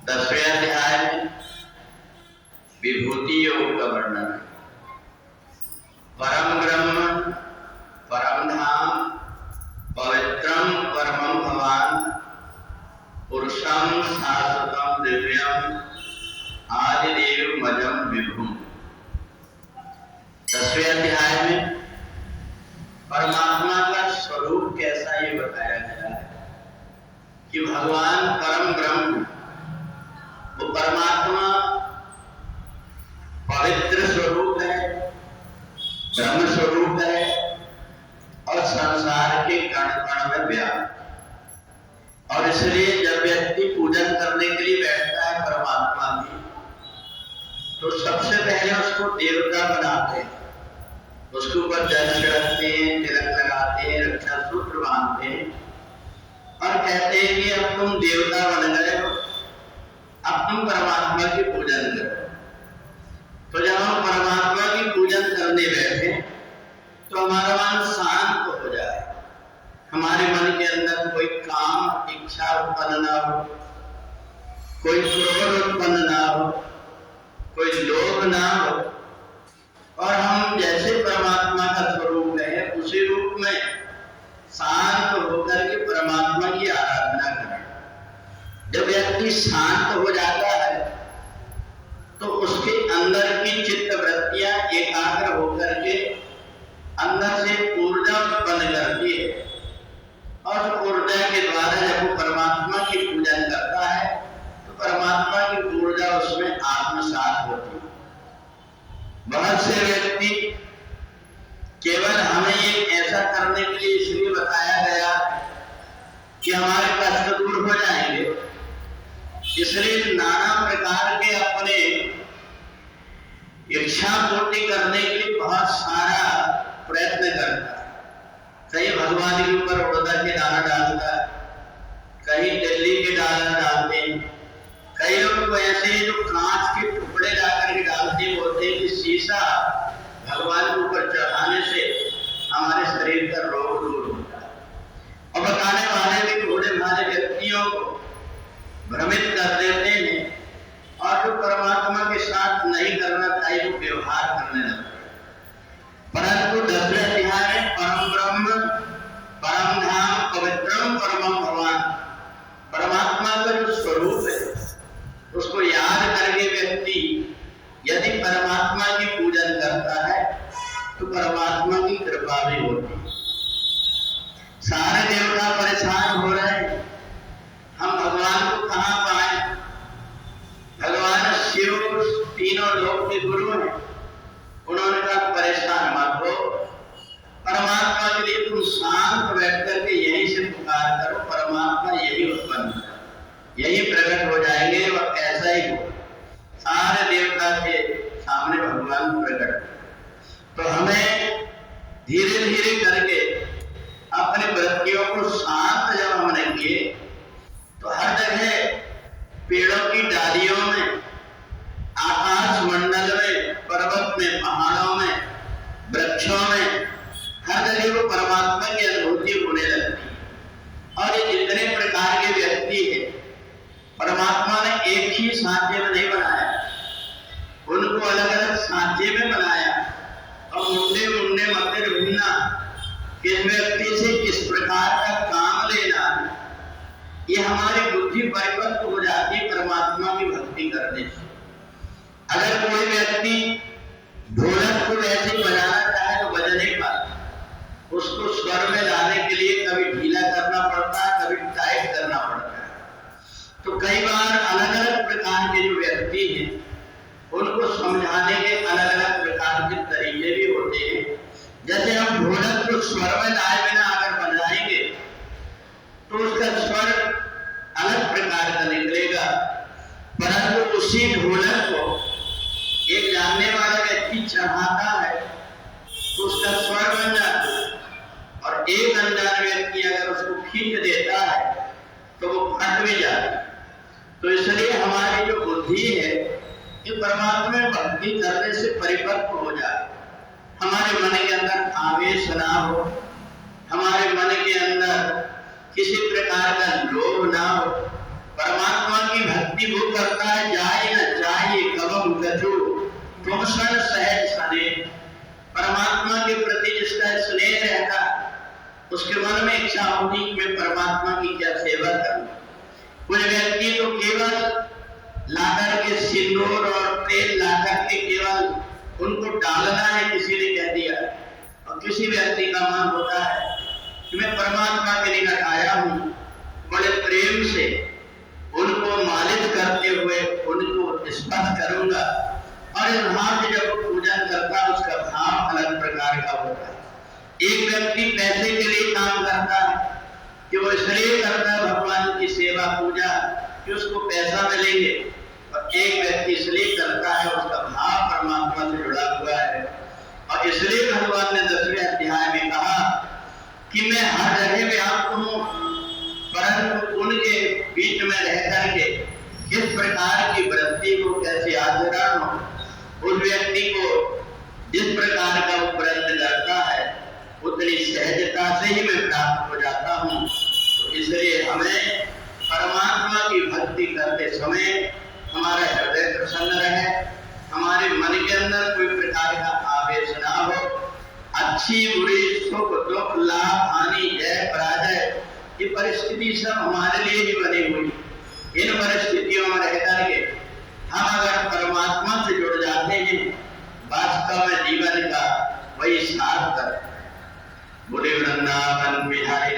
10वें अध्याय में विभूति योग का वर्णन है। परम ब्रह्म, परम धाम, पवित्रम परमं भवान, पुरुषम शाश्वतम दिव्यम, आदिदेव मजम विभुम। 10वें अध्याय में परमात्मा का स्वरूप कैसा ये बताया गया है कि भगवान परम ब्रह्म, वो परमात्मा पवित्र स्वरूप है, ब्रह्म स्वरूप है और संसार के कण कण में व्याप्त। और इसलिए जब व्यक्ति पूजन करने के लिए बैठता है परमात्मा की, तो सबसे पहले उसको देवता बनाते हैं, उसके ऊपर जल छिड़कते हैं, तिलक लगाते हैं, रक्षा सूत्र बांधते हैं और कहते हैं कि अब तुम देवता बन गए हो, अब तुम परमात्मा की पूजन करो। तो जब हम परमात्मा की पूजन करने बैठे तो हमारा मन शांत हो जाए, हमारे मन के अंदर कोई काम इच्छा उत्पन्न ना हो, कोई क्रोध उत्पन्न ना हो, कोई लोभ ना हो, और हम जैसे परमात्मा का स्वरूप है उसी रूप में शांत होकर के परमात्मा की आराधना करें। जब व्यक्ति शांत हो जाता है तो उसके अंदर की चित्त वृत्तियां एकाग्र होकर के अंदर से ऊर्जा उत्पन्न करती है और ऊर्जा के द्वारा जब वो परमात्मा की पूजन करता है तो परमात्मा की ऊर्जा उसमें आत्मसात होती है। बहुत से व्यक्ति केवल हमें ये ऐसा करने के लिए इसलिए बताया गया कि हमारे कष्ट दूर हो जाएंगे, इसलिए नाना प्रकार के अपने इच्छा पूर्ति करने के लिए बहुत सारा प्रयत्न करता है। कहीं भगवान के ऊपर उड़दा के दाना डालता है, कहीं दिल्ली के दाना डालते हैं, कई लोग ऐसे जो कांच के टुकड़े लाकर के डालते होते हैं कि शीशा भगवान के ऊपर चढ़ाने से हमारे शरीर का रोग दूर होता है। और बताने वाले भी थोड़े भाले व्यक्तियों को भ्रमित कर देते हैं और जो परमात्मा के साथ नहीं करना चाहिए वो व्यवहार करने लगते हैं। परंतु 10वें अध्याय में परम ब्रह्म, परम धाम, पवित्रम परमं भवान, परमात्मा का जो स्वरूप है उसको याद करके व्यक्ति यदि परमात्मा की पूजन करता है तो परमात्मा की कृपा भी होती है। सारे देवता परेशान हो रहे हैं, हम भगवान को कहां पाए? भगवान शिव तीनों लोक के गुरु हैं, उन्होंने कहा परेशान मत हो, परमात्मा के लिए तुम शांत बैठ करके यहीं से पुकार करो, परमात्मा यही उत्पन्न है, यही प्रकट हो जाएंगे। और ऐसा ही हो, सारे देवता के सामने भगवान प्रकट। तो हमें धीरे धीरे करके अपने वृत्तियों को शांत जब हमने किए तो हर जगह पेड़ों की डालियों में, आकाश मंडल में, पर्वत में, पहाड़ों में, वृक्षों में, हर जगह वो परमात्मा की अनुभूति होने लगती है। और ये जितने प्रकार के व्यक्ति हैं परमात्मा ने एक ही सांचे में नहीं बनाया, उनको अलग अलग सांचे में बनाया और मुंडे मुंडे मत भिन्ना, किस व्यक्ति से किस प्रकार का काम लेना है, ये हमारी बुद्धि परिपक्व हो जाती है परमात्मा की भक्ति करने से। अगर कोई व्यक्ति ढोलक को ऐसे बजाना चाहे तो बजा नहीं पाता, उसको स्वर में लाने के लिए कभी ढीला करना पड़ता है, कभी टाइट करना पड़ता है। तो कई बार अलग अलग प्रकार के जो व्यक्ति हैं उनको समझाने के अलग अलग प्रकार के तरीके भी होते हैं। जैसे हम ढोलक को स्वर में लाए बिना अगर बजाएंगे तो उसका स्वर अलग प्रकार का निकलेगा, परंतु उसी ढोलक को एक जानने वाला व्यक्ति चढ़ाता है तो उसका स्वर बन जाता है, और एक अनजान व्यक्ति अगर उसको खींच देता है तो वो फट भी जाता है। तो इसलिए हमारी जो बुद्धि है ये परमात्मा में भक्ति करने से परिपक्व हो जाए, हमारे मन के अंदर आवेश ना हो, हमारे मन के अंदर किसी प्रकार का लोभ ना हो, परमात्मा की भक्ति भक्ति वो करता है जाए न चाहिए कवम गजो तुम सन सहज सने। परमात्मा के प्रति जिसका स्नेह रहता उसके मन में इच्छा होगी कि मैं परमात्मा की क्या सेवा करूं। कुछ व्यक्ति तो केवल लाकर के सिंदूर और तेल लाकर के केवल उनको डालना है किसी ने कह दिया, और किसी व्यक्ति का मन होता है कि मैं परमात्मा के निकट आया हूं, बड़े प्रेम से उनको मालिश करते हुए उनको स्पर्श करूंगा, और इस भाव से जब वो पूजन करता है उसका भाव अलग प्रकार का होता है। एक व्यक्ति पैसे के लिए काम करता है कि वो इसलिए करता है भगवान की सेवा पूजा कि उसको पैसा मिलेंगे, और एक व्यक्ति इसलिए करता है उसका भाव परमात्मा से जुड़ा हुआ है। और इसलिए भगवान ने 10वें अध्याय में कहा कि मैं हर जगह व्याप्त हूँ, परंतु उनके बीच में रह करके किस प्रकार की वृत्ति को कैसे आचरण हो, उस व्यक्ति को जिस प्रकार का वो प्रयत्न करता है उतनी सहजता से ही मैं प्राप्त हो जाता हूँ। तो इसलिए हमें परमात्मा की भक्ति करते समय हमारा हृदय प्रसन्न रहे, हमारे मन के अंदर कोई प्रकार का आवेश ना हो। अच्छी बुरी सुख दुख लाभ हानि जय पराजय ये परिस्थिति सब हमारे लिए ही बनी हुई। इन परिस्थितियों में रह करके हम अगर परमात्मा से जुड़ जाते हैं वास्तव में जीवन का वही सार्थक। बोले वृंदावन बिहारी।